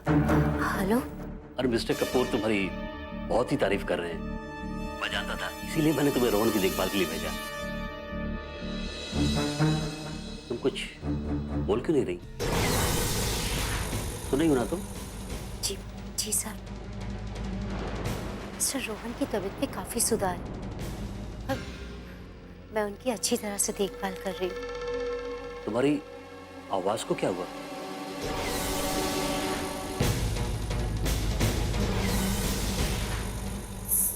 Hello. अरे mister Kapoor तुम्हारी बहुत ही तारीफ कर रहे हैं। मैं जानता था, इसीलिए मैंने तुम्हें रोहन की देखभाल के लिए भेजा। तुम कुछ बोल क्यों नहीं रही? सुन रही हो ना तुम? जी जी सर। सर रोहन की तबीयत में काफी सुधार है। अब मैं उनकी अच्छी तरह से देखभाल कर रही हूँ। तुम्हारी आवाज को क्या हुआ?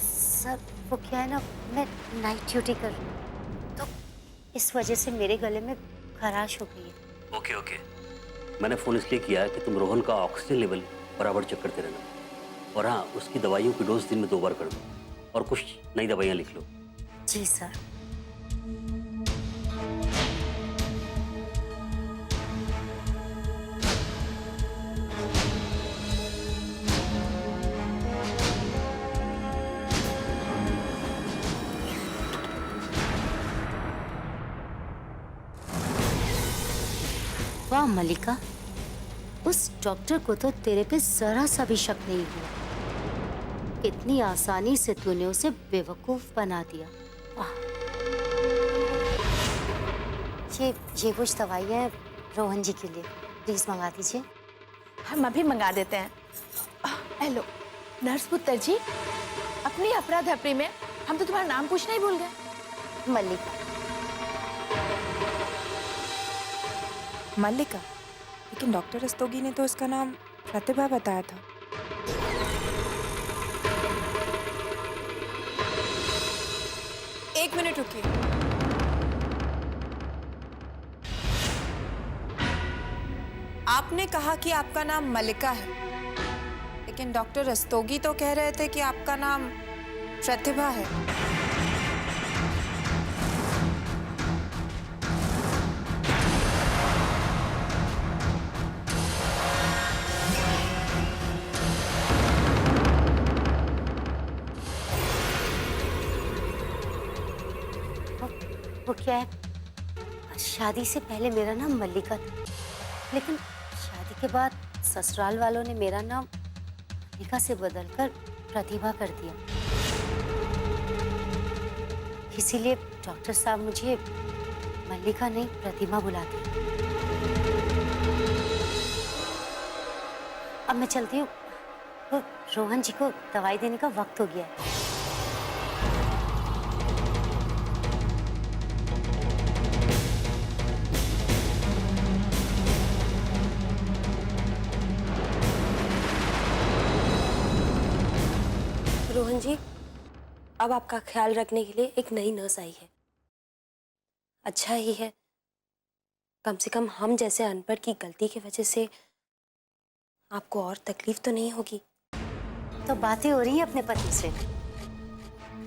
सर वो क्या है ना, मैं नाइट ड्यूटी कर रही हूँ तो इस वजह से मेरे गले में खराश हो गई है। Okay okay. मैंने फोन इसलिए किया कि तुम रोहन का ऑक्सीजन लेवल बराबर चेक करते रहना। और हाँ, उसकी दवाइयों की डोज दिन में 2 बार कर दो और कुछ नई दवाइयाँ लिख लो। जी सर। वाह मल्लिका, उस डॉक्टर को तो तेरे पे जरा सा भी शक नहीं हुआ। कितनी आसानी से तूने उसे बेवकूफ बना दिया। वाह। ये कुछ दवाइयाँ हैं रोहन जी के लिए, प्लीज मंगा दीजिए। हम अभी मंगा देते हैं। हेलो नर्स पुत्र जी, अपनी अफरा तफरी में हम तो तुम्हारा नाम पूछना ही भूल गए। मल्लिका। मल्लिका? लेकिन डॉक्टर रस्तोगी ने तो इसका नाम प्रतिभा बताया था। एक मिनट रुकिए। आपने कहा कि आपका नाम मल्लिका है, लेकिन डॉक्टर रस्तोगी तो कह रहे थे कि आपका नाम प्रतिभा है। वो क्या है, शादी से पहले मेरा नाम मल्लिका था, लेकिन शादी के बाद ससुराल वालों ने मेरा नाम मल्लिका से बदलकर प्रतिभा कर दिया। इसीलिए डॉक्टर साहब मुझे मल्लिका नहीं प्रतिभा बुलाते। अब मैं चलती हूँ, वो रोहन जी को दवाई देने का वक्त हो गया है। रोहन जी, अब आपका ख्याल रखने के लिए एक नई नर्स आई है। अच्छा ही है, कम से कम हम जैसे अनपढ़ की गलती की वजह से आपको और तकलीफ तो नहीं होगी। तो बातें हो रही हैं अपने पति से?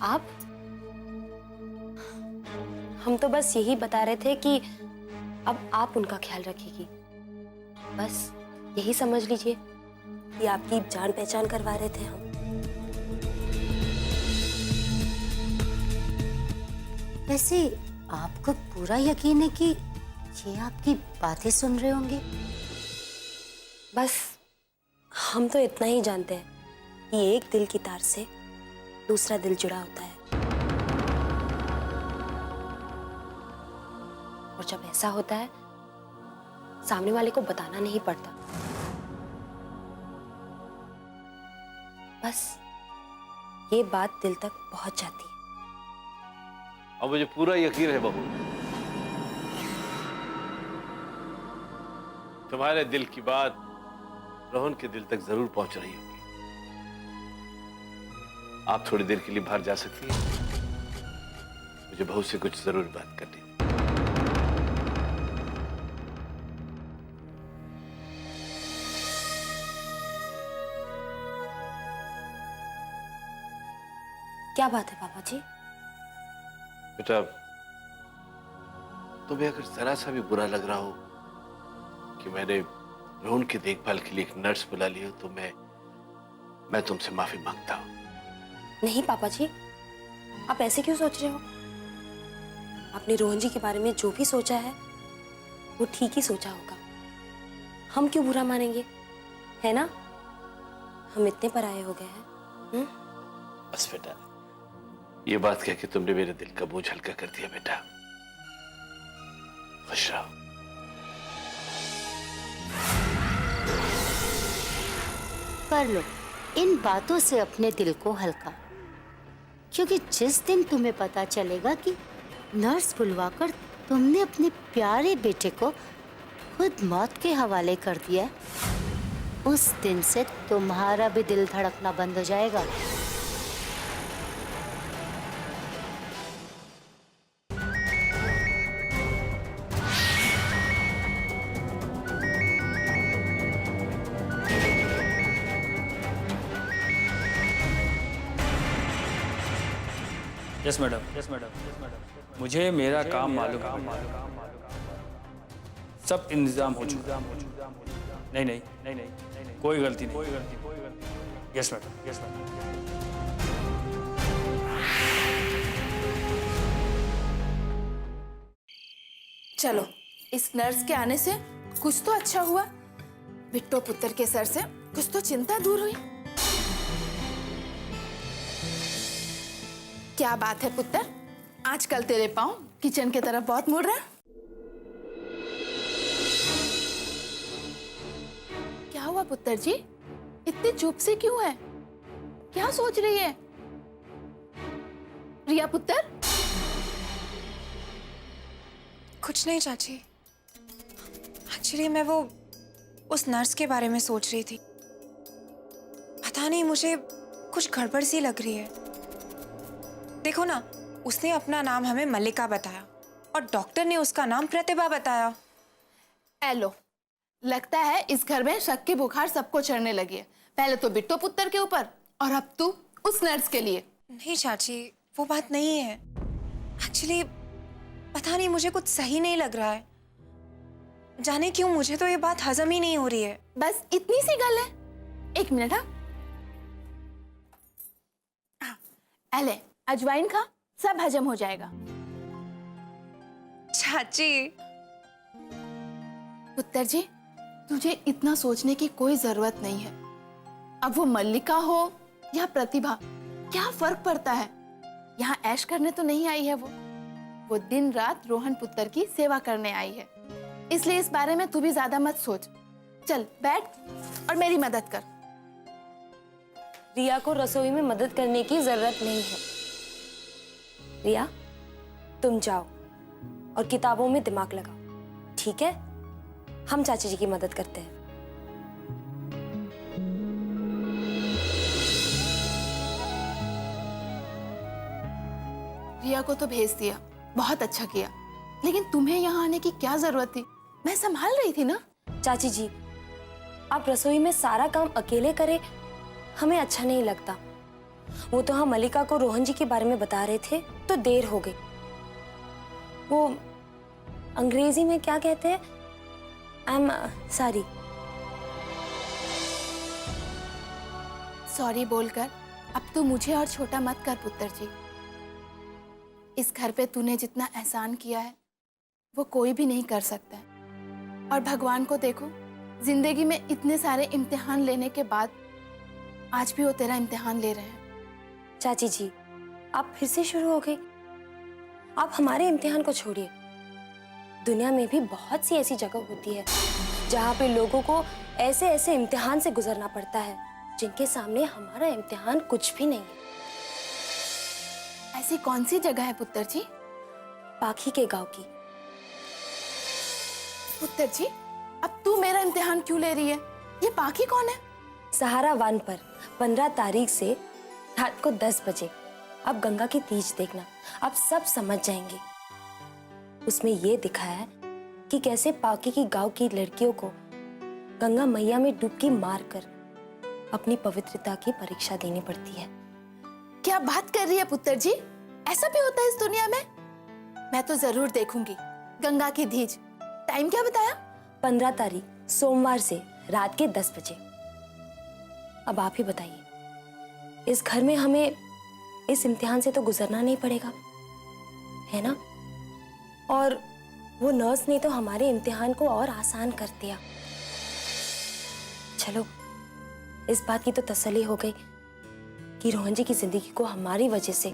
आप? हम तो बस यही बता रहे थे कि अब आप उनका ख्याल रखेगी। बस यही समझ लीजिए कि आपकी जान पहचान करवा रहे थे हम। वैसे आपको पूरा यकीन है कि ये आपकी बातें सुन रहे होंगे? बस हम तो इतना ही जानते हैं कि एक दिल की तार से दूसरा दिल जुड़ा होता है, और जब ऐसा होता है सामने वाले को बताना नहीं पड़ता। बस ये बात दिल तक पहुंच जाती है। अब मुझे पूरा यकीन है बहू, तुम्हारे दिल की बात रोहन के दिल तक जरूर पहुंच रही होगी। आप थोड़ी देर के लिए बाहर जा सकती हैं? मुझे बहू से कुछ जरूर बात करनी है। क्या बात है पापा जी? बेटा, तुम्हें अगर जरा सा भी बुरा लग रहा हो कि मैंने रोहन की देखभाल के लिए एक नर्स बुला ली हो, तो मैं तुमसे माफी मांगता हूं। नहीं पापा जी, आप ऐसे क्यों सोच रहे हो? आपने रोहन जी के बारे में जो भी सोचा है वो ठीक ही सोचा होगा। हम क्यों बुरा मानेंगे, है ना? हम इतने पराये हो गए हैं। बस बेटा, ये बात कह के तुमने मेरे दिल का बोझ हल्का कर दिया बेटा। खुश रहो। कर लो इन बातों से अपने दिल को हल्का, क्योंकि जिस दिन तुम्हें पता चलेगा कि नर्स बुलवाकर तुमने अपने प्यारे बेटे को खुद मौत के हवाले कर दिया, उस दिन से तुम्हारा भी दिल धड़कना बंद हो जाएगा। यस मैडम, यस मैडम, मुझे मेरा काम मालूम है। सब इंतजाम हो चुका। नहीं नहीं नहीं नहीं, कोई गलती नहीं। Yes madam, yes madam. चलो, इस नर्स के आने से कुछ तो अच्छा हुआ। बिट्टो पुत्र के सर से कुछ तो चिंता दूर हुई। क्या बात है पुत्र, आजकल तेरे पाँव किचन की तरफ बहुत मुड़ रहा है। क्या हुआ पुत्र जी, इतनी चुप से क्यों है? क्या सोच रही है रिया पुत्र? कुछ नहीं चाची, एक्चुअली मैं वो उस नर्स के बारे में सोच रही थी। पता नहीं, मुझे कुछ गड़बड़ सी लग रही है। देखो ना, उसने अपना नाम हमें मल्लिका बताया और डॉक्टर ने उसका नाम प्रतिभा बताया। एलो, लगता है इस घर में शक की बुखार सबको चढ़ने लगी है। पहले तो बिट्टो पुत्र के ऊपर और अब तू उस नर्स के लिए। नहीं चाची, वो बात नहीं है। एक्चुअली पता नहीं, मुझे कुछ सही नहीं लग रहा है। जाने क्यों, मुझे तो ये बात हजम ही नहीं हो रही है। बस इतनी सी गल है। एक मिनट। हाँ, एले अजवाइन खा, सब हजम हो जाएगा। चाची। पुत्र जी, तुझे इतना सोचने की कोई जरूरत नहीं है। अब वो मल्लिका हो या प्रतिभा, क्या फर्क पड़ता है? यहाँ ऐश करने तो नहीं आई है वो दिन रात रोहन पुत्र की सेवा करने आई है। इसलिए इस बारे में तू भी ज्यादा मत सोच। चल बैठ और मेरी मदद कर। रिया को रसोई में मदद करने की जरूरत नहीं है। रिया, तुम जाओ और किताबों में दिमाग लगाओ, ठीक है? हम चाचा जी की मदद करते हैं। रिया को तो भेज दिया, बहुत अच्छा किया, लेकिन तुम्हें यहाँ आने की क्या जरूरत थी? मैं संभाल रही थी ना। चाची जी, आप रसोई में सारा काम अकेले करें, हमें अच्छा नहीं लगता। वो तो हम मल्लिका को रोहन जी के बारे में बता रहे थे तो देर हो गई। वो अंग्रेजी में क्या कहते हैं? सॉरी बोलकर अब तू मुझे और छोटा मत कर पुत्र जी। इस घर पे तूने जितना एहसान किया है वो कोई भी नहीं कर सकता है। और भगवान को देखो, जिंदगी में इतने सारे इम्तिहान लेने के बाद आज भी वो तेरा इम्तिहान ले रहे हैं। चाची जी, आप फिर से शुरू हो गई। आप हमारे इम्तिहान को छोड़िए। दुनिया में भी बहुत सी ऐसी जगह होती है जहाँ पे लोगों को ऐसे ऐसे इम्तिहान से गुजरना पड़ता है जिनके सामने हमारा इम्तिहान कुछ भी नहीं है। ऐसी कौन सी जगह है पुत्र जी? पाखी के गांव की। पुत्र जी, अब तू मेरा इम्तिहान क्यों ले रही है? ये पाखी कौन है? सहारा वन पर 15 तारीख से रात को 10 बजे अब गंगा की तीज देखना, आप सब समझ जाएंगे। उसमें ये दिखाया है कि कैसे पाकी की गांव की लड़कियों को गंगा मैया में डुबकी मारकर अपनी पवित्रता की परीक्षा देनी पड़ती है। क्या बात कर रही है पुत्र जी? ऐसा भी होता है इस दुनिया में? मैं तो जरूर देखूंगी गंगा की तीज। टाइम क्या बताया? 15 तारीख सोमवार से रात के 10 बजे। अब आप ही बताइए, इस घर में हमें इस इम्तिहान से तो गुजरना नहीं पड़ेगा, है ना? और वो नर्स ने तो हमारे इम्तिहान को और आसान कर दिया। चलो इस बात की तो तसल्ली हो गई कि रोहन जी की जिंदगी को हमारी वजह से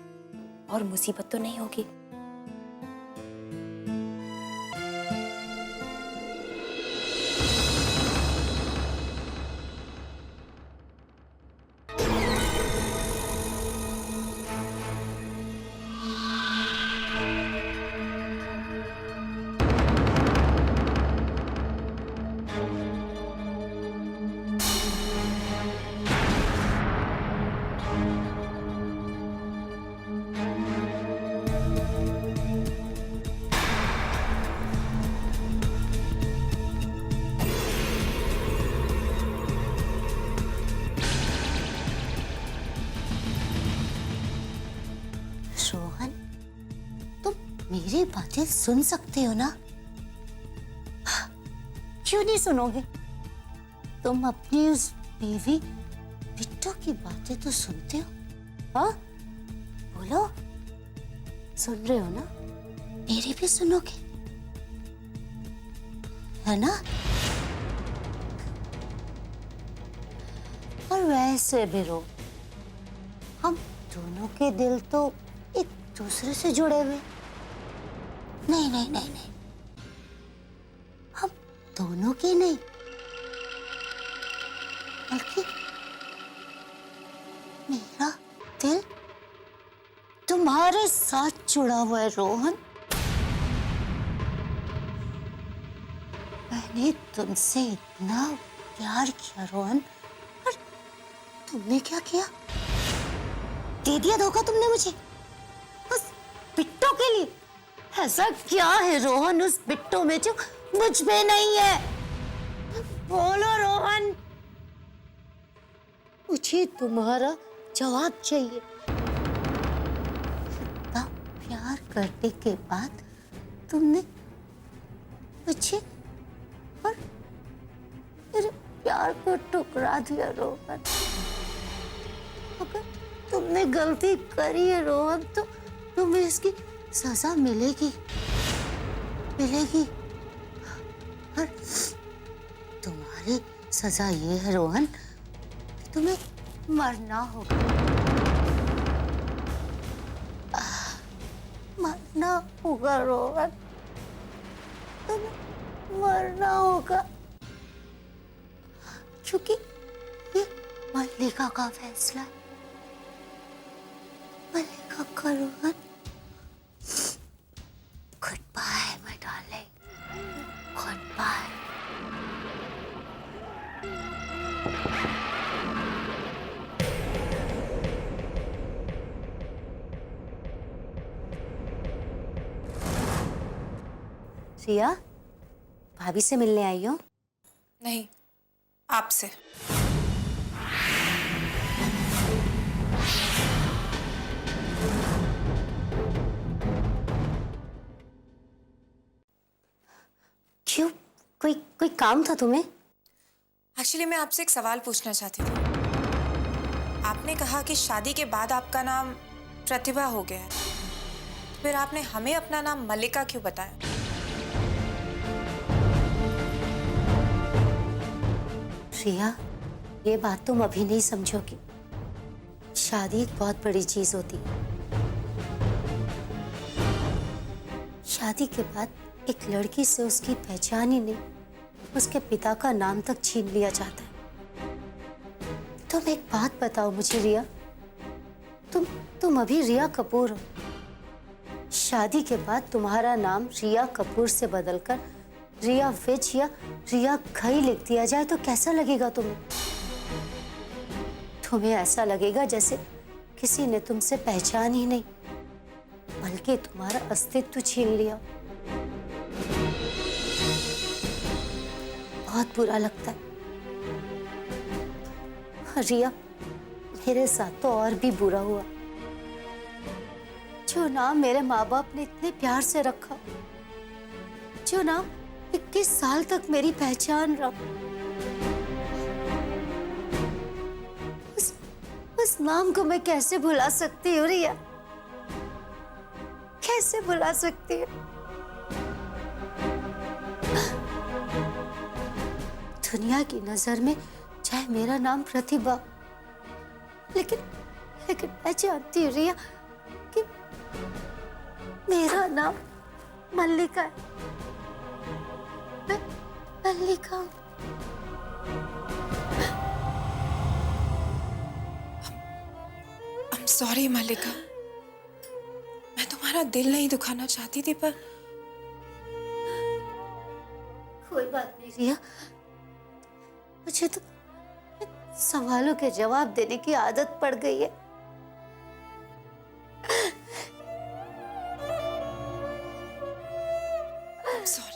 और मुसीबत तो नहीं होगी। रोहन, तुम मेरी बातें सुन सकते हो ना? क्यों नहीं सुनोगे? तुम अपनी उस बीवी बिट्टू की बातें तो सुनते हो, हाँ? बोलो, सुन रहे हो ना? मेरी भी सुनोगे, है ना? और वैसे भी रो, हम दोनों के दिल तो एक दूसरे से जुड़े हुए। नहीं नहीं नहीं नहीं, हम दोनों के नहीं, बल्कि मेरा दिल तुम्हारे साथ जुड़ा हुआ है रोहन। मैंने तुमसे इतना प्यार किया रोहन, और तुमने क्या किया? दे दिया धोखा तुमने मुझे, उस बिट्टू के लिए। ऐसा क्या है रोहन उस बिट्टू में जो मुझ में नहीं है? बोलो रोहन, मुझे तुम्हारा जवाब चाहिए। इतना प्यार करने के बाद तुमने मुझे और मेरे प्यार को ठुकरा दिया रोहन। अगर तुमने गलती करी है रोहन, तो तुम्हें इसकी सजा मिलेगी, मिलेगी। और तुम्हारी सजा ये है रोहन कि तुम्हें मरना होगा। मरना होगा रोहन, तुम्हें मरना होगा, क्योंकि ये मल्लिका का फैसला है। मल्लिका का Rohan. Good bye my darling, good bye. Riya, भाभी से मिलने आई हो? नहीं, आपसे। क्यों, कोई काम था तुम्हें? एक्चुअली मैं आपसे एक सवाल पूछना चाहती थी। आपने कहा कि शादी के बाद आपका नाम प्रतिभा हो गया है, फिर आपने हमें अपना नाम मल्लिका क्यों बताया? रिया, ये बात तुम अभी नहीं समझोगी। शादी एक बहुत बड़ी चीज होती है। शादी के बाद एक लड़की से उसकी पहचान ही नहीं, उसके पिता का नाम तक छीन लिया जाता है। तुम एक बात बताओ मुझे रिया, तुम अभी रिया कपूर हो। शादी के बाद तुम्हारा नाम रिया कपूर से बदलकर रिया विज या रिया खई लिख दिया जाए तो कैसा लगेगा तुम्हें? तुम्हें ऐसा लगेगा जैसे किसी ने तुमसे पहचान ही नहीं, बल्कि तुम्हारा अस्तित्व छीन लिया। बहुत बुरा लगता है रिया, मेरे साथ तो और भी बुरा हुआ। जो नाम मेरे माँ बाप ने इतने प्यार से रखा, जो नाम 21 साल तक मेरी पहचान रहा, उस नाम को मैं कैसे भुला सकती हूँ रिया? कैसे भुला सकती हूँ? दुनिया की नजर में चाहे मेरा नाम प्रतिभा, लेकिन लेकिन मैं जानती हूँ रिया कि मेरा नाम मल्लिका है। मैं मल्लिका हूँ। I'm sorry मल्लिका, मैं तुम्हारा दिल नहीं दुखाना चाहती थी, पर कोई बात नहीं रिया, मुझे तो सवालों के जवाब देने की आदत पड़ गई है। I'm sorry।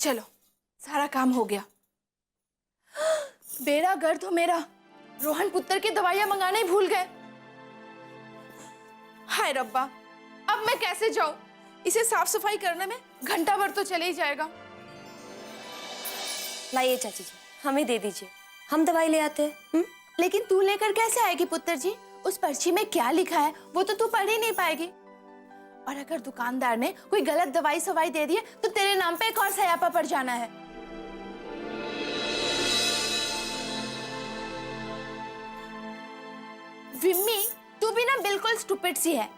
चलो, सारा काम हो गया। बेड़ा गर्द हो मेरा, रोहन पुत्र की दवाइयां मंगाना ही भूल गए। हाय रब्बा, अब मैं कैसे जाऊं? इसे साफ सफाई करने में घंटा भर तो चले ही जाएगा। लाइए चाची जी, हमें दे दीजिए, हम दवाई ले आते हैं। लेकिन तू लेकर कैसे आएगी पुत्र जी? उस पर्ची में क्या लिखा है वो तो तू पढ़ ही नहीं पाएगी। और अगर दुकानदार ने कोई गलत दवाई सवाई दे दी है तो तेरे नाम पे एक और सयापा पड़ जाना है। विम्मी, तू भी ना बिल्कुल स्टूपिड सी है।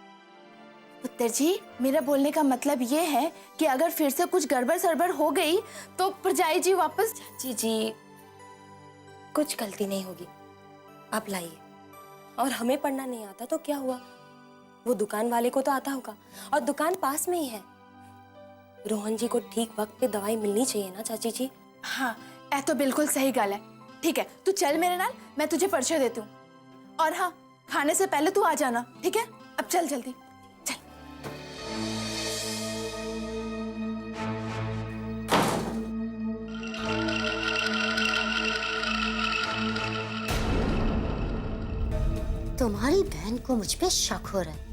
पुत्र जी, मेरा बोलने का मतलब ये है कि अगर फिर से कुछ गड़बड़ सड़बड़ हो गई तो परजाई जी वापस। चाची जी, कुछ गलती नहीं होगी, आप लाइए। और हमें पढ़ना नहीं आता तो क्या हुआ, वो दुकान वाले को तो आता होगा, और दुकान पास में ही है। रोहन जी को ठीक वक्त पे दवाई मिलनी चाहिए ना चाची जी। हाँ, ऐ तो बिल्कुल सही गल है। ठीक है, तू चल मेरे नाल, मैं तुझे पर्चे देती हूँ। और हाँ, खाने से पहले तू आ जाना, ठीक है? अब चल जल्दी चल। तुम्हारी बहन को मुझ पे शक हो रहा है।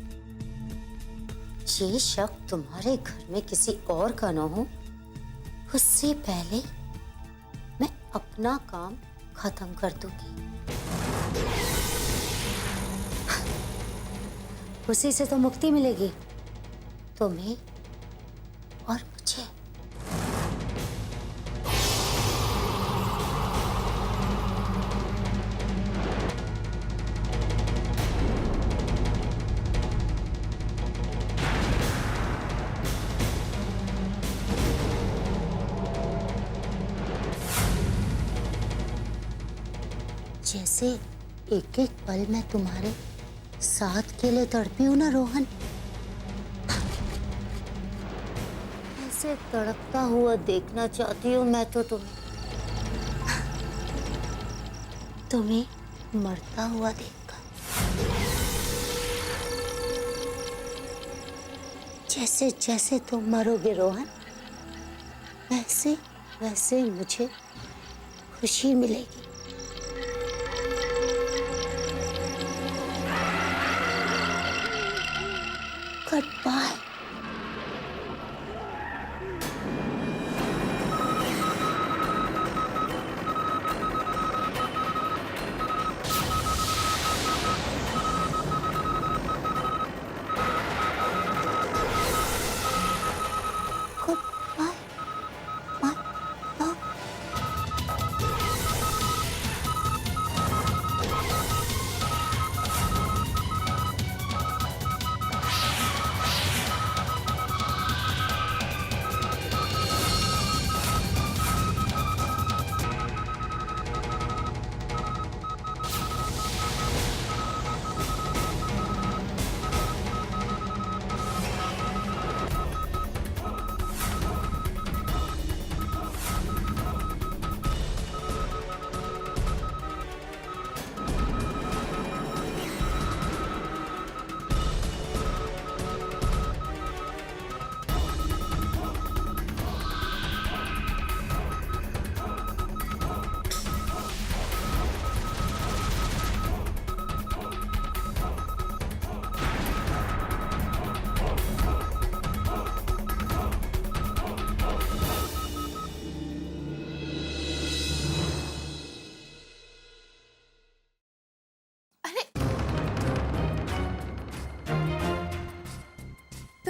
ये शक तुम्हारे घर में किसी और का ना हो, उससे पहले मैं अपना काम खत्म कर दूंगी। उसी से तो मुक्ति मिलेगी तुम्हें और मुझे। जैसे एक एक पल मैं तुम्हारे साथ के लिए तड़पी हूं ना रोहन, ऐसे तड़पता हुआ देखना चाहती हूँ मैं तो तुम्हें मरता हुआ देखकर। जैसे जैसे तुम मरोगे रोहन, वैसे वैसे मुझे खुशी मिलेगी। Goodbye. Goodbye, my love.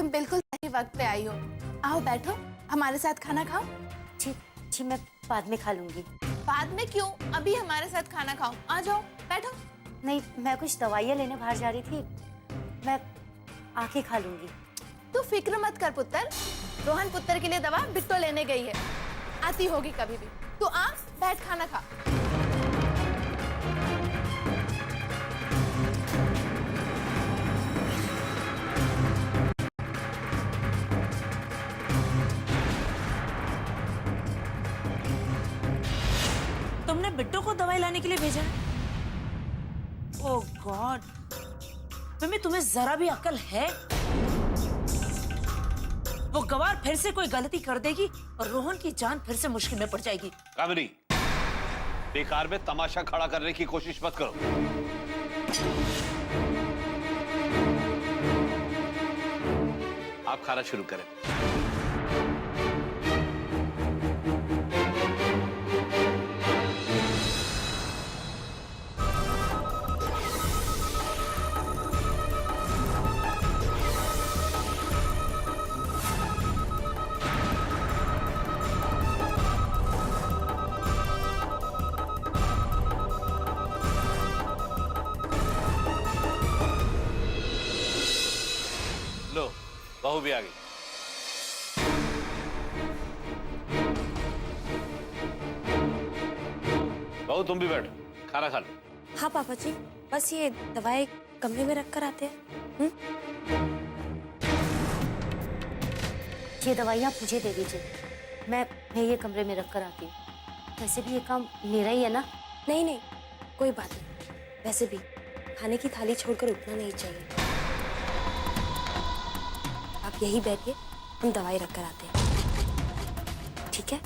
तुम बिल्कुल सही वक्त पे आई हो। आओ बैठो, हमारे साथ खाना खाओ। जी जी, मैं बाद में खा लूंगी। बाद में क्यों, अभी हमारे साथ खाना खाओ। आ जाओ बैठो। नहीं, मैं कुछ दवाइयाँ लेने बाहर जा रही थी, मैं आके खा लूंगी। तू फिक्र मत कर पुत्र, रोहन पुत्र के लिए दवा बिट्टो लेने गई है, आती होगी कभी भी। तू आ, बैठ खाना खा। तुमने बिट्टू को दवाई लाने के लिए भेजा है? ओह गॉड, मम्मी तुम्हें जरा भी अक्ल है? वो गवार फिर से कोई गलती कर देगी और रोहन की जान फिर से मुश्किल में पड़ जाएगी। कामिनी, बेकार में तमाशा खड़ा करने की कोशिश मत करो। आप खाना शुरू करें। लो, बहू भी आ गई। बहू तुम भी बैठो, खाना खा लो। हाँ पापा जी, बस ये दवाई कमरे में रख कर आते हैं। ये दवाइयाँ मुझे दे दीजिए, मैं ये कमरे में रख कर आती हूँ। वैसे भी ये काम मेरा ही है ना। नहीं नहीं, कोई बात नहीं। वैसे भी खाने की थाली छोड़कर उठना नहीं चाहिए। आप यही बैठिए, हम दवाई रख कर आते हैं, ठीक है?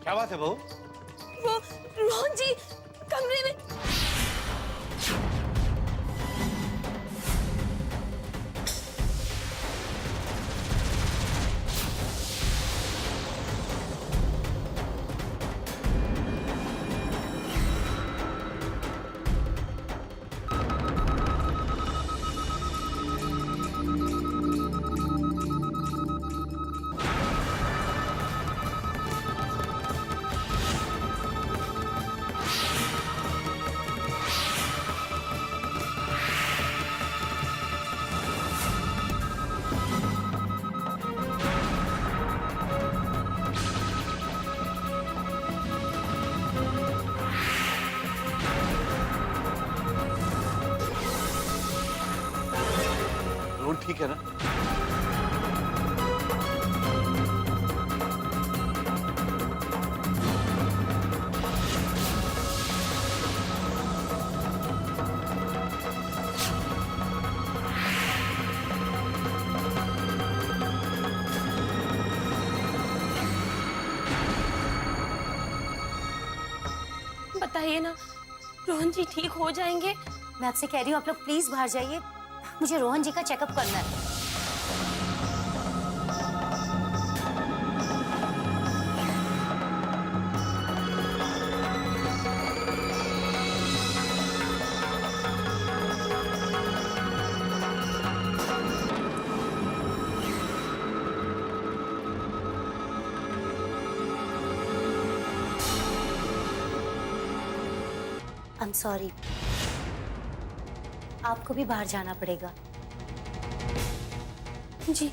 क्या बात है बहू? वो रोहन जी कमरे में। रोहन ठीक है ना? बताइए ना, रोहन जी ठीक हो जाएंगे? मैं आपसे कह रही हूँ आप लोग प्लीज बाहर जाइए, मुझे रोहन जी का चेकअप करना है। आई एम सॉरी, आपको भी बाहर जाना पड़ेगा। जी।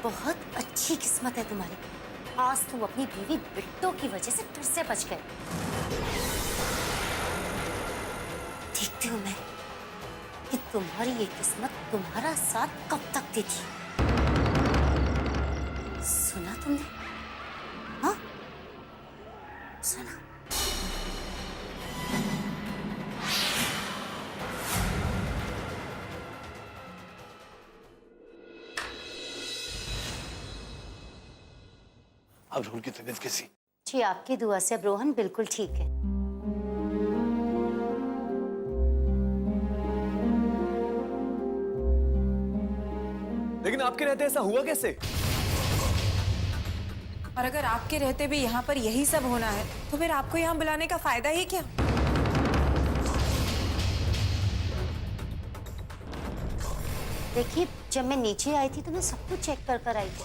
बहुत अच्छी किस्मत है तुम्हारी, आज तुम अपनी बीवी बिट्टो की वजह से फिर से बच गए। देखती हूँ मैं कि तुम्हारी ये किस्मत तुम्हारा साथ कब तक देती। सुना तुमने? हाँ, सुना? अब रोहन की तबीयत कैसी? जी आपकी दुआ से अब रोहन बिल्कुल ठीक है। लेकिन आपके रहते ऐसा हुआ कैसे? और अगर आपके रहते भी यहाँ पर यही सब होना है तो फिर आपको यहाँ बुलाने का फायदा ही क्या? देखिए, जब मैं नीचे आई थी तो मैं सब कुछ चेक कर कर आई थी।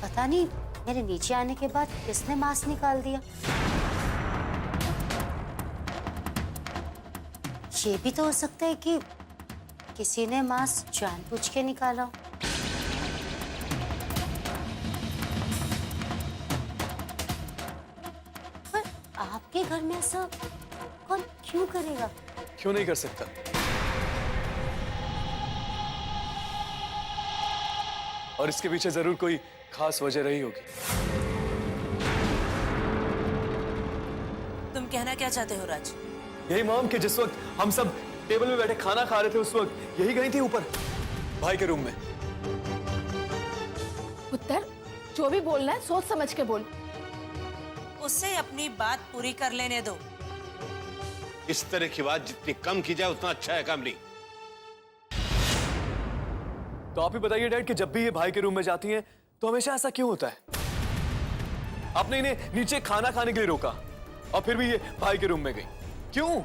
पता नहीं मेरे नीचे आने के बाद किसने मास्क निकाल दिया। ये भी तो हो सकता है कि किसी ने मास्क जानबूझ के निकाला हो। पर आपके घर में ऐसा कौन क्यों करेगा? क्यों नहीं कर सकता? और इसके पीछे जरूर कोई खास वजह रही होगी। तुम कहना क्या चाहते हो राज? यही मॉम कि जिस वक्त हम सब टेबल में बैठे खाना खा रहे थे उस वक्त यही गई थी ऊपर भाई के रूम में। उत्तर, जो भी बोलना है सोच समझ के बोल। उससे अपनी बात पूरी कर लेने दो। इस तरह की बात जितनी कम की जाए उतना अच्छा है कामली। तो आप ही बताइए डैड कि जब भी ये भाई के रूम में जाती हैं तो हमेशा ऐसा क्यों होता है? आपने इन्हें नीचे खाना खाने के लिए रोका और फिर भी ये भाई के रूम में गई, क्यों?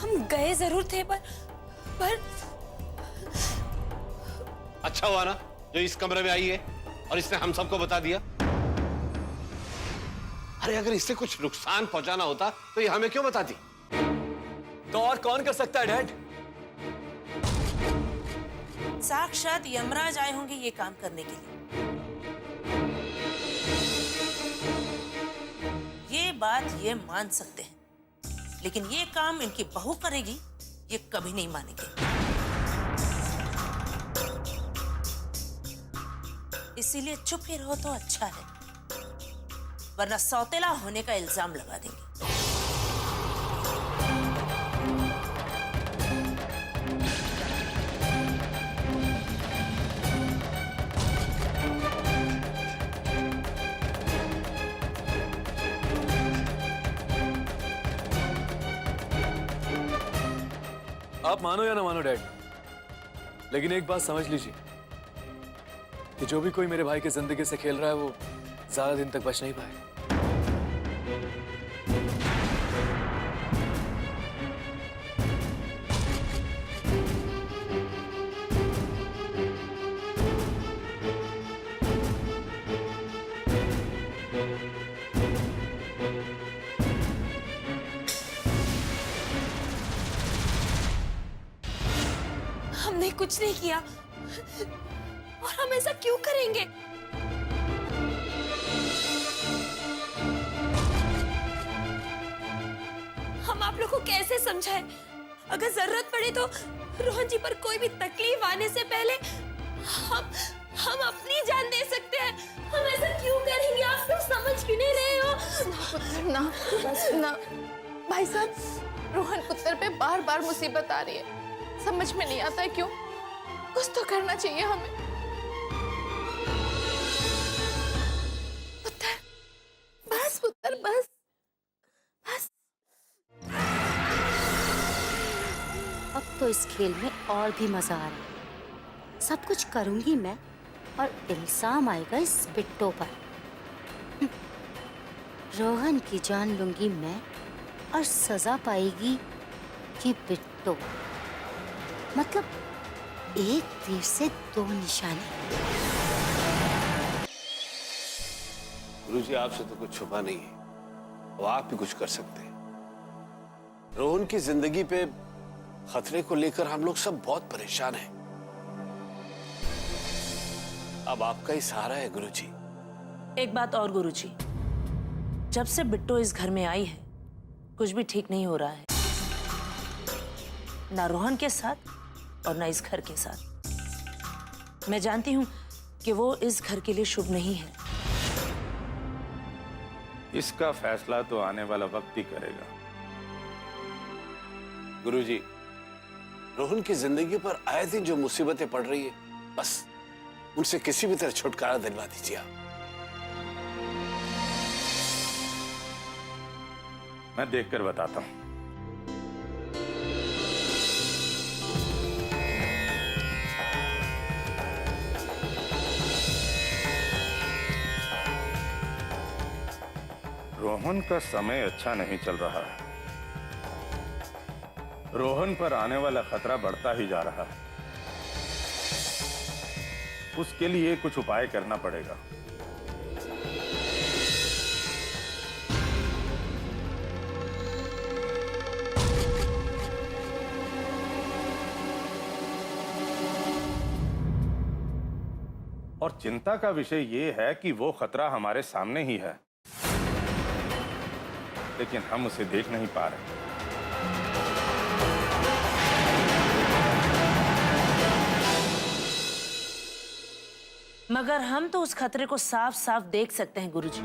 हम गए जरूर थे पर अच्छा हुआ ना जो इस कमरे में आई है और इसने हम सबको बता दिया। अरे अगर इससे कुछ नुकसान पहुंचाना होता तो ये हमें क्यों बताती? तो और कौन कर सकता है डैड? साक्षात यमराज आए होंगे ये काम करने के लिए। ये बात ये मान सकते हैं, लेकिन ये काम इनकी बहू करेगी ये कभी नहीं मानेंगे। इसीलिए चुप ही रहो तो अच्छा है, वरना सौतेला होने का इल्जाम लगा देंगे। आप मानो या ना मानो डैड, लेकिन एक बात समझ लीजिए कि जो भी कोई मेरे भाई की जिंदगी से खेल रहा है वो ज्यादा दिन तक बच नहीं पाएगा। हमने कुछ नहीं किया और हम ऐसा क्यों करेंगे? हम आप लोग को कैसे समझाएं? अगर जरूरत पड़े तो रोहन जी पर कोई भी तकलीफ आने से पहले हम अपनी जान दे सकते हैं। हम ऐसा क्यों करेंगे? आप लोग समझ क्यों नहीं रहे हो? ना बस ना भाई साहब, रोहन पुत्र पे बार बार मुसीबत आ रही है, समझ में नहीं आता है क्यों। कुछ तो करना चाहिए हमें। पुत्र, बस पुत्र, बस बस। अब तो इस खेल में और भी मजा आ रहा है। सब कुछ करूंगी मैं और इल्जाम आएगा इस बिट्टो पर। रोहन की जान लूंगी मैं और सजा पाएगी ये बिट्टो। मतलब एक तीर से दो निशाने। गुरुजी, आपसे तो कुछ छुपा नहीं है, अब आप भी कुछ कर सकते हैं। रोहन की जिंदगी पे खतरे को लेकर हम लोग सब बहुत परेशान हैं। अब आपका ही सहारा है गुरुजी। एक बात और गुरुजी, जब से बिट्टो इस घर में आई है कुछ भी ठीक नहीं हो रहा है, ना रोहन के साथ और ना इस घर के साथ। मैं जानती हूं कि वो इस घर के लिए शुभ नहीं है। इसका फैसला तो आने वाला वक्त ही करेगा। गुरुजी, रोहन की जिंदगी पर आए दिन जो मुसीबतें पड़ रही है, बस उनसे किसी भी तरह छुटकारा दिलवा दीजिए आप। मैं देखकर बताता हूं। रोहन का समय अच्छा नहीं चल रहा है। रोहन पर आने वाला खतरा बढ़ता ही जा रहा है। उसके लिए कुछ उपाय करना पड़ेगा। और चिंता का विषय यह है कि वो खतरा हमारे सामने ही है, लेकिन हम उसे देख नहीं पा रहे। मगर हम तो उस खतरे को साफ साफ देख सकते हैं गुरुजी,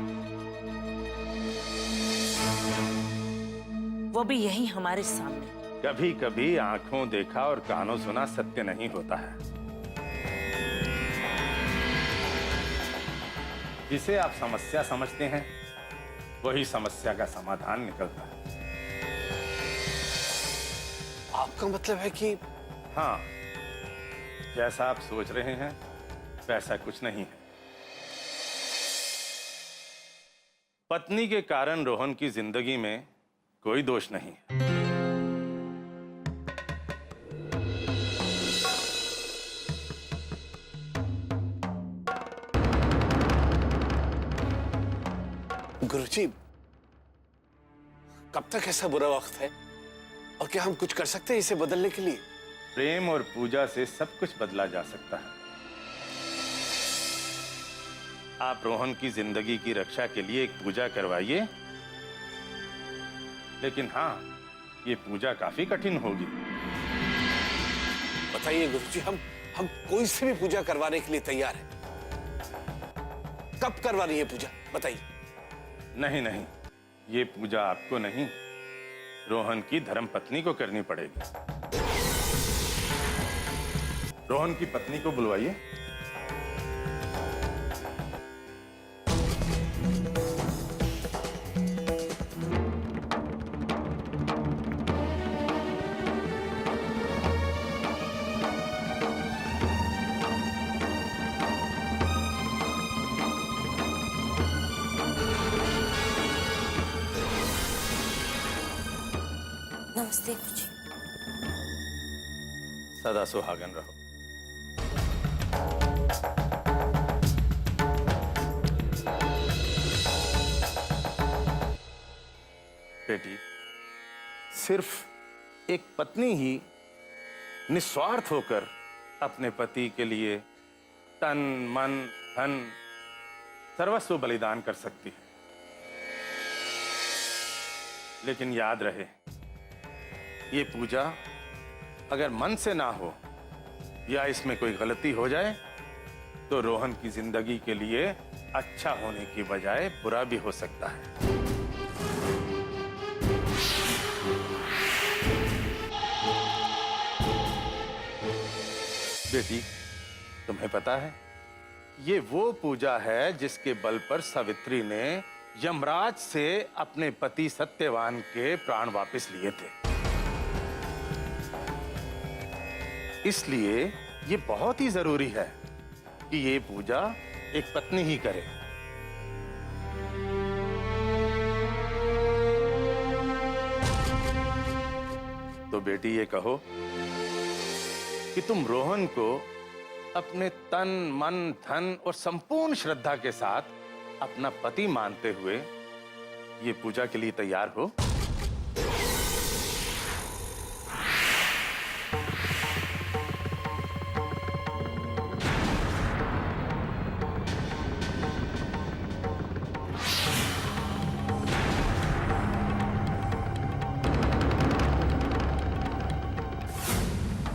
वो भी यही हमारे सामने। कभी कभी आंखों देखा और कानों सुना सत्य नहीं होता है। जिसे आप समस्या समझते हैं वही समस्या का समाधान निकलता है। आपका मतलब है कि हाँ, जैसा आप सोच रहे हैं वैसा कुछ नहीं है। पत्नी के कारण रोहन की जिंदगी में कोई दोष नहीं है। गुरुजी, कब तक ऐसा बुरा वक्त है और क्या हम कुछ कर सकते हैं इसे बदलने के लिए? प्रेम और पूजा से सब कुछ बदला जा सकता है। आप रोहन की जिंदगी की रक्षा के लिए एक पूजा करवाइए, लेकिन हाँ, ये पूजा काफी कठिन होगी। बताइए गुरुजी, हम कोई से भी पूजा करवाने के लिए तैयार हैं। कब करवानी है पूजा, बताइए। नहीं नहीं, ये पूजा आपको नहीं, रोहन की धर्मपत्नी को करनी पड़ेगी। रोहन की पत्नी को बुलवाइए। नमस्ते गुरुजी। सदा सुहागन रहो। बेटी, सिर्फ एक पत्नी ही निस्वार्थ होकर अपने पति के लिए तन मन धन सर्वस्व बलिदान कर सकती है। लेकिन याद रहे, ये पूजा अगर मन से ना हो या इसमें कोई गलती हो जाए तो रोहन की जिंदगी के लिए अच्छा होने की बजाय बुरा भी हो सकता है। बेटी, तुम्हें पता है ये वो पूजा है जिसके बल पर सावित्री ने यमराज से अपने पति सत्यवान के प्राण वापस लिए थे। इसलिए ये बहुत ही जरूरी है कि ये पूजा एक पत्नी ही करे। तो बेटी ये कहो कि तुम रोहन को अपने तन, मन, धन और संपूर्ण श्रद्धा के साथ अपना पति मानते हुए ये पूजा के लिए तैयार हो?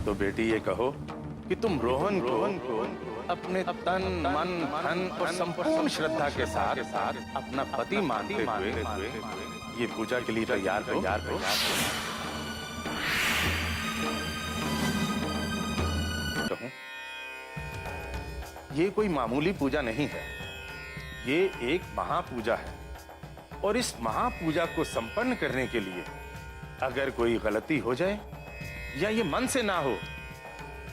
तो बेटी ये कहो कि तुम रोहन को अपने तन, मन, धन और संपूर्ण श्रद्धा के साथ अपना पति मानते हुए ये पूजा के लिए तैयार हो? कहूं, ये कोई मामूली पूजा नहीं है, ये एक महापूजा है। और इस महापूजा को संपन्न करने के लिए अगर कोई गलती हो जाए या ये मन से ना हो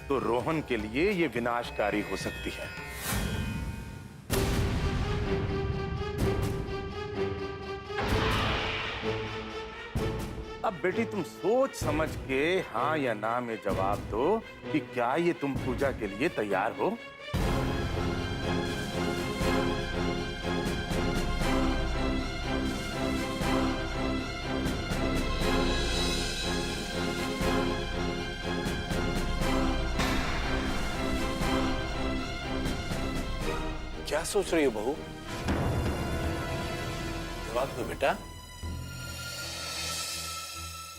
तो रोहन के लिए ये विनाशकारी हो सकती है। अब बेटी तुम सोच समझ के हाँ या ना में जवाब दो कि क्या ये तुम पूजा के लिए तैयार हो? क्या सोच रही हो बहू? जवाब दो बेटा।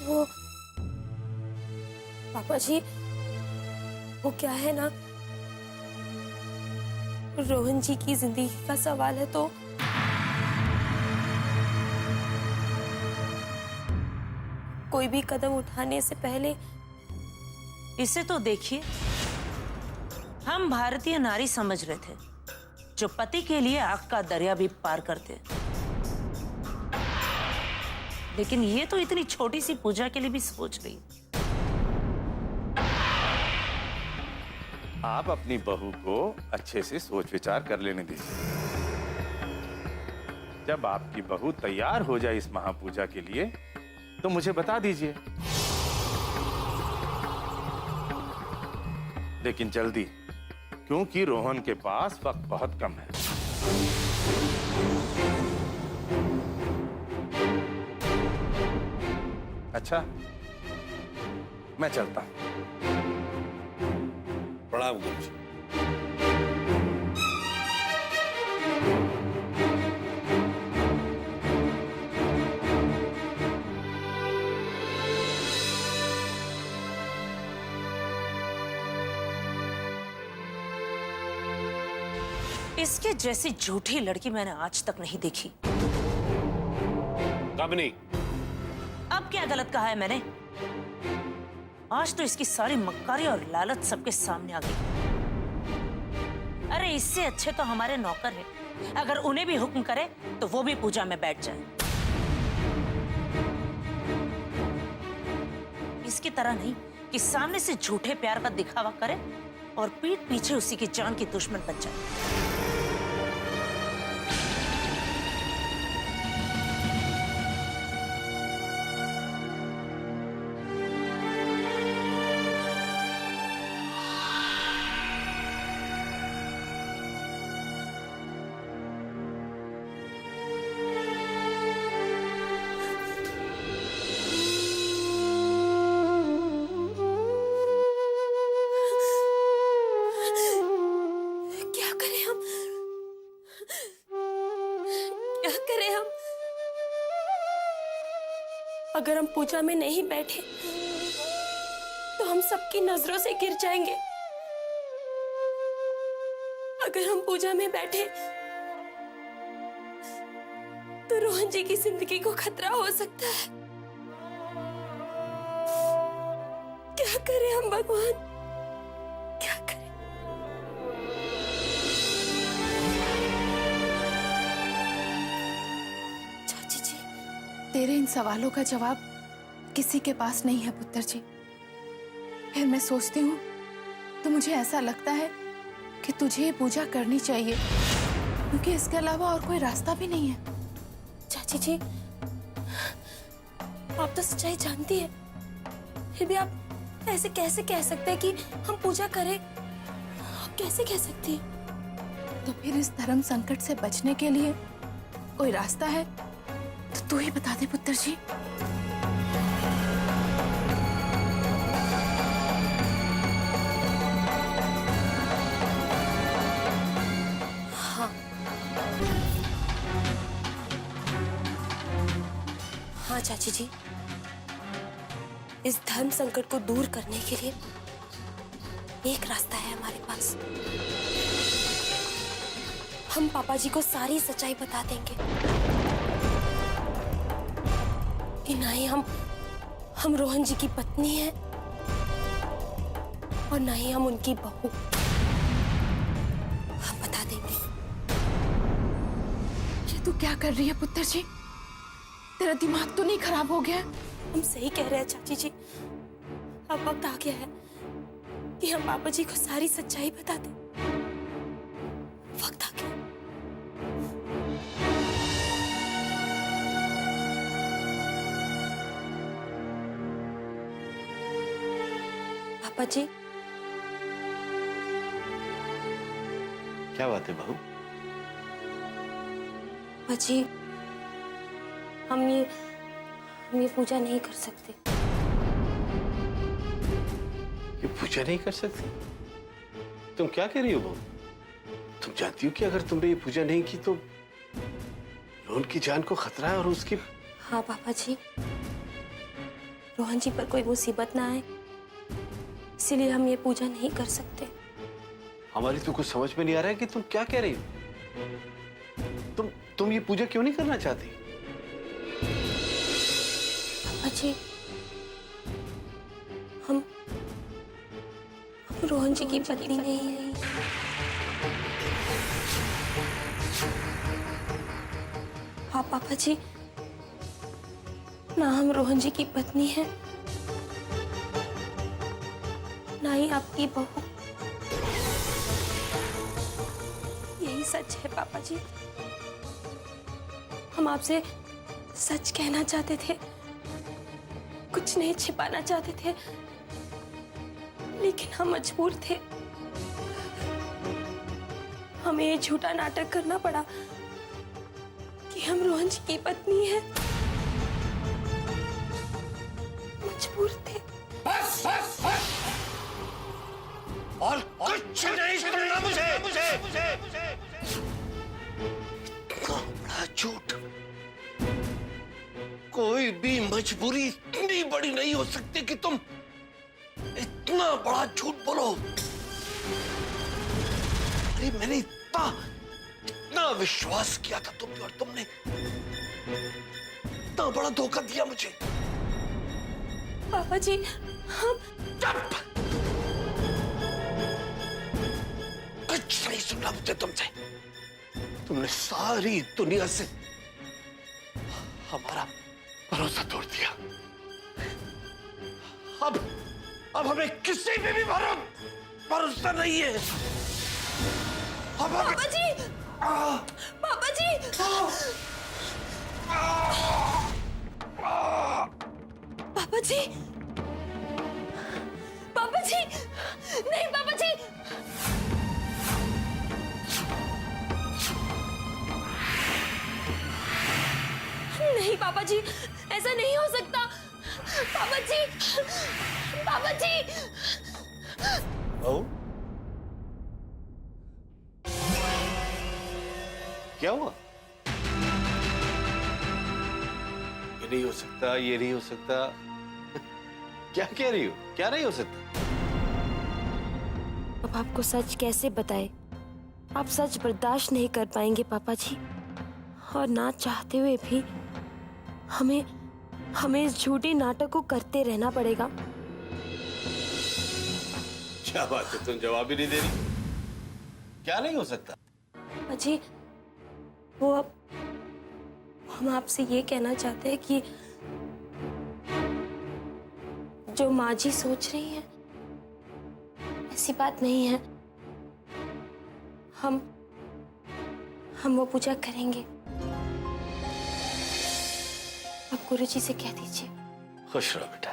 वो पापा जी, वो क्या है ना, रोहन जी की जिंदगी का सवाल है तो कोई भी कदम उठाने से पहले इसे तो देखिए, हम भारतीय नारी समझ रहे थे जो पति के लिए आग का दरिया भी पार करते, लेकिन ये तो इतनी छोटी सी पूजा के लिए भी सोच रही। आप अपनी बहू को अच्छे से सोच विचार कर लेने दीजिए। जब आपकी बहू तैयार हो जाए इस महापूजा के लिए तो मुझे बता दीजिए, लेकिन जल्दी, क्योंकि रोहन के पास वक्त बहुत कम है। अच्छा, मैं चलता हूं। प्रणाम गुरुजी। इसके जैसी झूठी लड़की मैंने आज तक नहीं देखी। कब नहीं? अब क्या गलत कहा है मैंने? आज तो इसकी सारी मक्कारी और लालच सबके सामने आ गई। अरे इससे अच्छे तो हमारे नौकर हैं, अगर उन्हें भी हुक्म करे तो वो भी पूजा में बैठ जाए। इसकी तरह नहीं कि सामने से झूठे प्यार का दिखावा करे और पीठ पीछे उसी की जान की दुश्मन बन जाए। अगर हम पूजा में नहीं बैठे हम सबकी नजरों से गिर जाएंगे। अगर हम पूजा में बैठे तो रोहन जी की जिंदगी को खतरा हो सकता है। क्या करें हम भगवान, क्या करें? चाची जी, तेरे इन सवालों का जवाब किसी के पास नहीं है पुत्र जी। फिर मैं सोचती हूँ तो मुझे ऐसा लगता है कि तुझे ये पूजा करनी चाहिए, क्योंकि इसके अलावा और कोई रास्ता भी नहीं है। चाची जी, आप तो सच्चाई जानती है, फिर भी आप ऐसे कैसे कह सकते हैं कि हम पूजा करें? आप कैसे कह सकती हैं? तो फिर इस धर्म संकट से बचने के लिए कोई रास्ता है तो तू ही बता दे पुत्र जी। हाँ चाची जी, इस धर्म संकट को दूर करने के लिए एक रास्ता है हमारे पास। हम पापा जी को सारी सच्चाई बता देंगे कि ना ही हम रोहन जी की पत्नी हैं और ना ही हम उनकी बहू। हम बता देंगे। ये तू क्या कर रही है पुत्र जी? तेरा दिमाग तो नहीं खराब हो गया? हम सही कह रहे हैं चाची जी, अब वक्त आ गया है कि हम पापा जी को सारी सच्चाई बता दें। वक्त आ गया। पापा जी, क्या बात है बहू? पापा जी, हम ये पूजा नहीं कर सकते। ये पूजा नहीं कर सकती? तुम क्या कह रही हो बहू? तुम जानती हो कि अगर तुमने ये पूजा नहीं की तो रोहन की जान को खतरा है और उसकी... हाँ पापा जी, रोहन जी पर कोई मुसीबत ना आए, इसीलिए हम ये पूजा नहीं कर सकते। हमारी तो कुछ समझ में नहीं आ रहा है कि तुम क्या कह रही हो। तुम ये पूजा क्यों नहीं करना चाहती? पापा जी, हम रोहन जी की पत्नी नहीं है। हाँ पापा जी, ना हम रोहन जी की पत्नी है, ना ही आपकी बहू। यही सच है पापा जी। हम आपसे सच कहना चाहते थे, कुछ नहीं छिपाना चाहते थे, लेकिन हम मजबूर थे। हमें ये झूठा नाटक करना पड़ा कि हम रोहन जी की पत्नी हैं। मजबूर थे। बस बस बस! और कुछ नहीं सुनना मुझे। इतना बड़ा झूठ, कोई भी मजबूरी इतनी बड़ी नहीं हो सकती कि तुम इतना बड़ा झूठ बोलो। अरे मैंने इतना विश्वास किया था तुम पे और तुमने इतना बड़ा धोखा दिया मुझे। पापा जी, हम... चुप! कुछ नहीं सुनना मुझे तुमसे। तुमने सारी दुनिया से हमारा भरोसा तोड़ दिया। अब हमें किसी पे भी भरोसा नहीं है। पापा जी! पापा जी! पापा जी! पापा जी! नहीं पापा जी! नहीं पापा जी, ऐसा नहीं हो सकता। पापा जी! पापा जी! क्या हुआ? ये नहीं हो सकता, ये नहीं हो सकता। क्या कह रही हो? क्या नहीं हो सकता? अब आपको सच कैसे बताए? आप सच बर्दाश्त नहीं कर पाएंगे पापा जी, और ना चाहते हुए भी हमें इस झूठे नाटक को करते रहना पड़ेगा। क्या बात है, तुम जवाब ही नहीं दे रही। क्या नहीं हो सकता? पापा जी, वो अब हम आपसे ये कहना चाहते हैं कि जो माँ जी सोच रही हैं ऐसी बात नहीं है। हम वो पूजा करेंगे। अब गुरुजी से कह दीजिए। खुश रहो बेटा।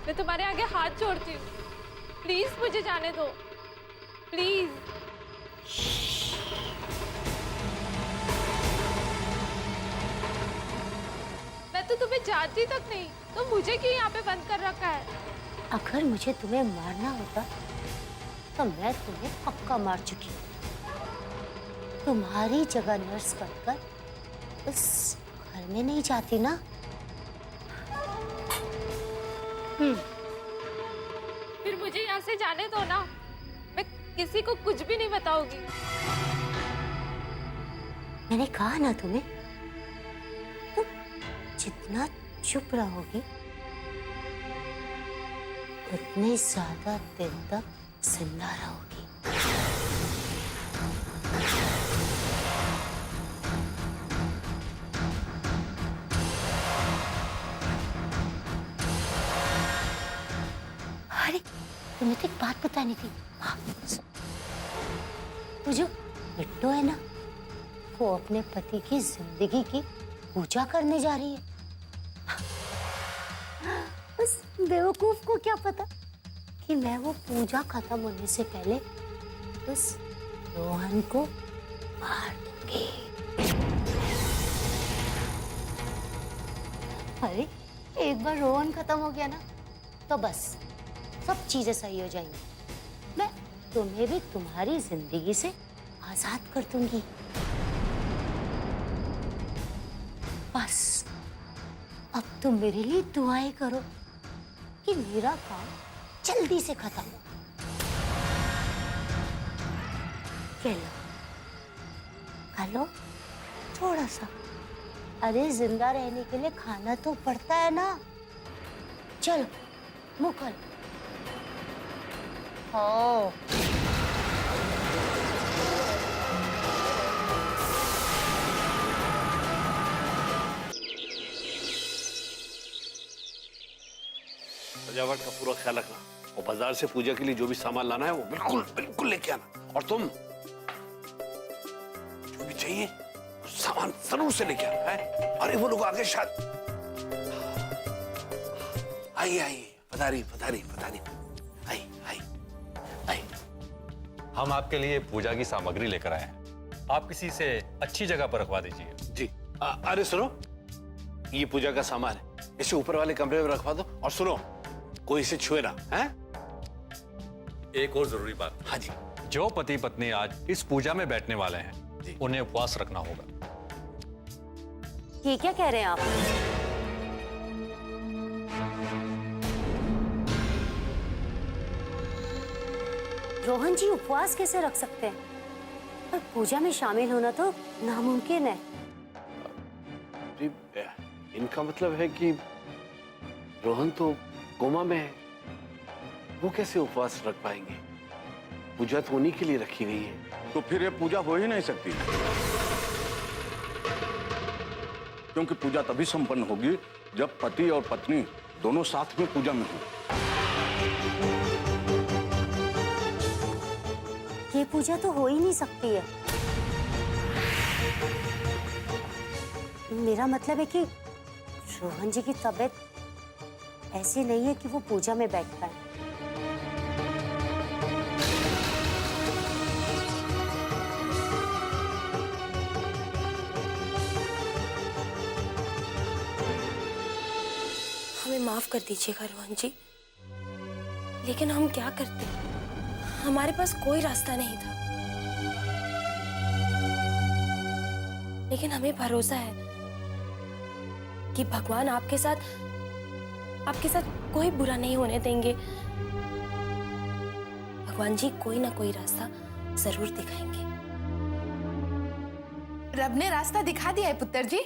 मैं तुम्हारे आगे हाथ जोड़ती हूँ, प्लीज मुझे जाने दो, प्लीज। मैं तो तुम्हें जानती तक नहीं, तो मुझे क्यों यहाँ पे बंद कर रखा है? अगर मुझे तुम्हें मारना होता तो मैं तुम्हें पक्का मार चुकी हूँ। तुम्हारी जगह नर्स बनकर उस घर में नहीं जाती ना। फिर मुझे यहाँ से जाने दो ना, मैं किसी को कुछ भी नहीं बताऊंगी। मैंने कहा ना तुम्हें, तुम जितना चुप रहोगी उतने ज्यादा दिन तक जिंदा रहोगी। अरे तुम्हें तो एक बात बतानी थी। हाँ, वो जो बिट्टू है ना, वो अपने पति की जिंदगी की पूजा करने जा रही है। उस बेवकूफ को क्या पता कि मैं वो पूजा खत्म होने से पहले उस रोहन को मार दूंगी। अरे एक बार रोहन खत्म हो गया ना तो बस सब चीजें सही हो जाएंगी। मैं तुम्हें भी तुम्हारी जिंदगी से आजाद कर दूंगी। बस अब तुम मेरे लिए दुआएं करो कि मेरा काम जल्दी से खत्म हो। खा लो थोड़ा सा। अरे जिंदा रहने के लिए खाना तो पड़ता है ना। चलो मुंह खोलो। ओ सजावट का पूरा ख्याल रखना, और बाजार से पूजा के लिए जो भी सामान लाना है वो बिल्कुल बिल्कुल लेके आना। और तुम जो भी चाहिए सामान जरूर से लेके आना है। अरे वो लोग आगे शायद। आइए आइए, पधारिए पधारिए पधारिए। आइए आइए आइए। हम आपके लिए पूजा की सामग्री लेकर आए हैं। आप किसी से अच्छी जगह पर रखवा दीजिए। जी। अरे सुनो, ये पूजा का सामान है, इसे ऊपर वाले कमरे में रखवा दो। और सुनो, कोई इसे छुए ना, हैं? एक और जरूरी बात। हाँ जी। जो पति पत्नी आज इस पूजा में बैठने वाले हैं, उन्हें उपवास रखना होगा। ये क्या कह रहे हैं आप? रोहन जी उपवास कैसे रख सकते हैं? पर पूजा में शामिल होना तो नामुमकिन है। जी, इनका मतलब है कि रोहन तो कोमा में है, वो कैसे उपवास रख पाएंगे? पूजा तो उन्हीं के लिए रखी गई है। तो फिर ये पूजा हो ही नहीं सकती, क्योंकि पूजा तभी संपन्न होगी जब पति और पत्नी दोनों साथ में पूजा में हो। ये पूजा तो हो ही नहीं सकती है। मेरा मतलब है कि रोहन जी की तबीयत ऐसी नहीं है कि वो पूजा में बैठ पाए। हमें माफ कर दीजिएगा रोहन जी, लेकिन हम क्या करते? हमारे पास कोई रास्ता नहीं था, लेकिन हमें भरोसा है कि भगवान आपके साथ कोई बुरा नहीं होने देंगे। भगवान जी कोई ना कोई रास्ता जरूर दिखाएंगे। रब ने रास्ता दिखा दिया है पुत्र जी।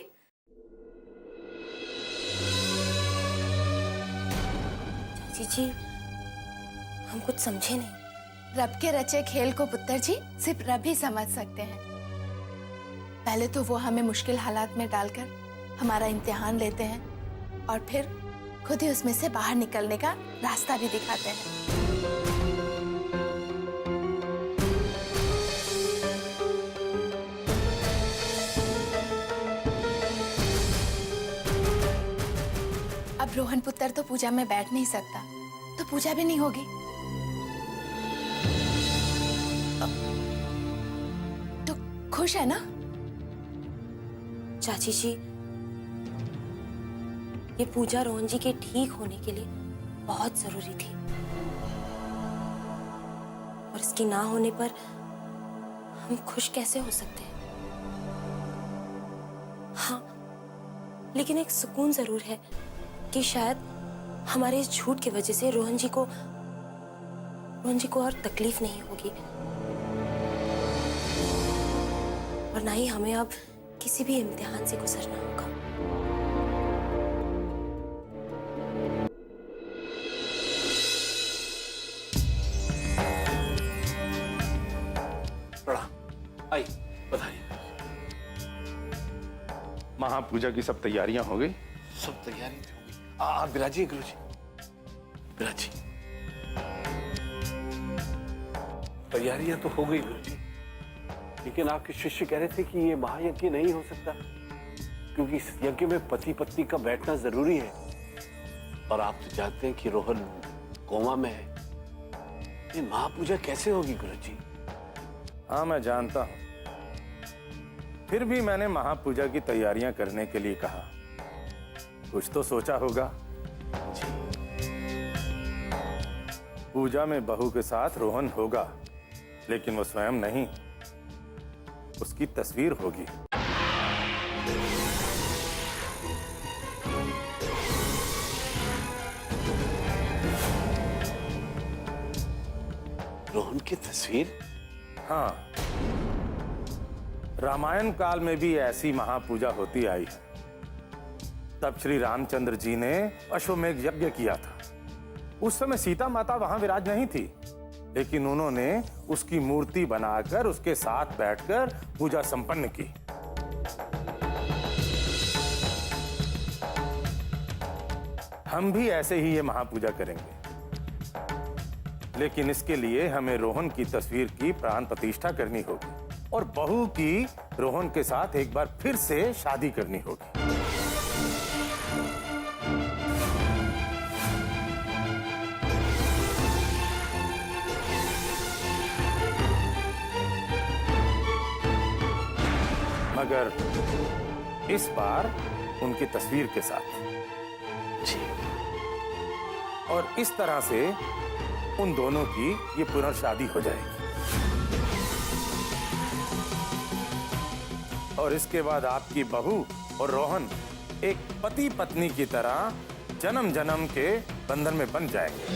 चाची जी, हम कुछ समझे नहीं। रब के रचे खेल को पुत्र जी सिर्फ रब ही समझ सकते हैं। पहले तो वो हमें मुश्किल हालात में डालकर हमारा इम्तिहान लेते हैं और फिर खुद ही उसमें से बाहर निकलने का रास्ता भी दिखाते हैं। अब रोहन पुत्र तो पूजा में बैठ नहीं सकता, तो पूजा भी नहीं होगी। तो खुश है ना? चाची जी, ये पूजा रोहन जी के ठीक होने के लिए बहुत जरूरी थी, और इसके ना होने पर हम खुश कैसे हो सकते हैं? हाँ, लेकिन एक सुकून जरूर है कि शायद हमारे इस झूठ की वजह से रोहन जी को और तकलीफ नहीं होगी, और ना ही हमें अब किसी भी इम्तिहान से गुजरना होगा। आई बताइए। महापूजा की सब तैयारियां हो गई? सब तैयारी हो गई। आप विराजिए गुरुजी, विराजिए। तैयारियां तो हो गई गुरुजी, लेकिन आपके शिष्य कह रहे थे कि ये महायज्ञ नहीं हो सकता, क्योंकि इस यज्ञ में पति पत्नी का बैठना जरूरी है, और आप तो जानते हैं कि रोहन कोमा में है। ये महापूजा कैसे होगी गुरुजी? हाँ, मैं जानता हूं, फिर भी मैंने महापूजा की तैयारियां करने के लिए कहा। कुछ तो सोचा होगा। पूजा में बहू के साथ रोहन होगा, लेकिन वो स्वयं नहीं, उसकी तस्वीर होगी। रोहन की तस्वीर? हाँ, रामायण काल में भी ऐसी महापूजा होती आई है। तब श्री रामचंद्र जी ने अश्वमेध यज्ञ किया था। उस समय सीता माता वहां विराज नहीं थी, लेकिन उन्होंने उसकी मूर्ति बनाकर उसके साथ बैठकर पूजा संपन्न की। हम भी ऐसे ही ये महापूजा करेंगे, लेकिन इसके लिए हमें रोहन की तस्वीर की प्राण प्रतिष्ठा करनी होगी, और बहू की रोहन के साथ एक बार फिर से शादी करनी होगी। मगर इस बार उनकी तस्वीर के साथ। जी। और इस तरह से उन दोनों की ये पुनर्शादी हो जाएगी। और इसके बाद आपकी बहू और रोहन एक पति पत्नी की तरह जन्म जन्म के बंधन में बन जाएंगे।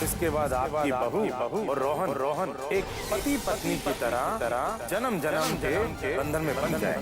इसके बाद आपकी बहू और रोहन एक पति पत्नी की तरह जन्म जन्म के बंधन में बन जाए।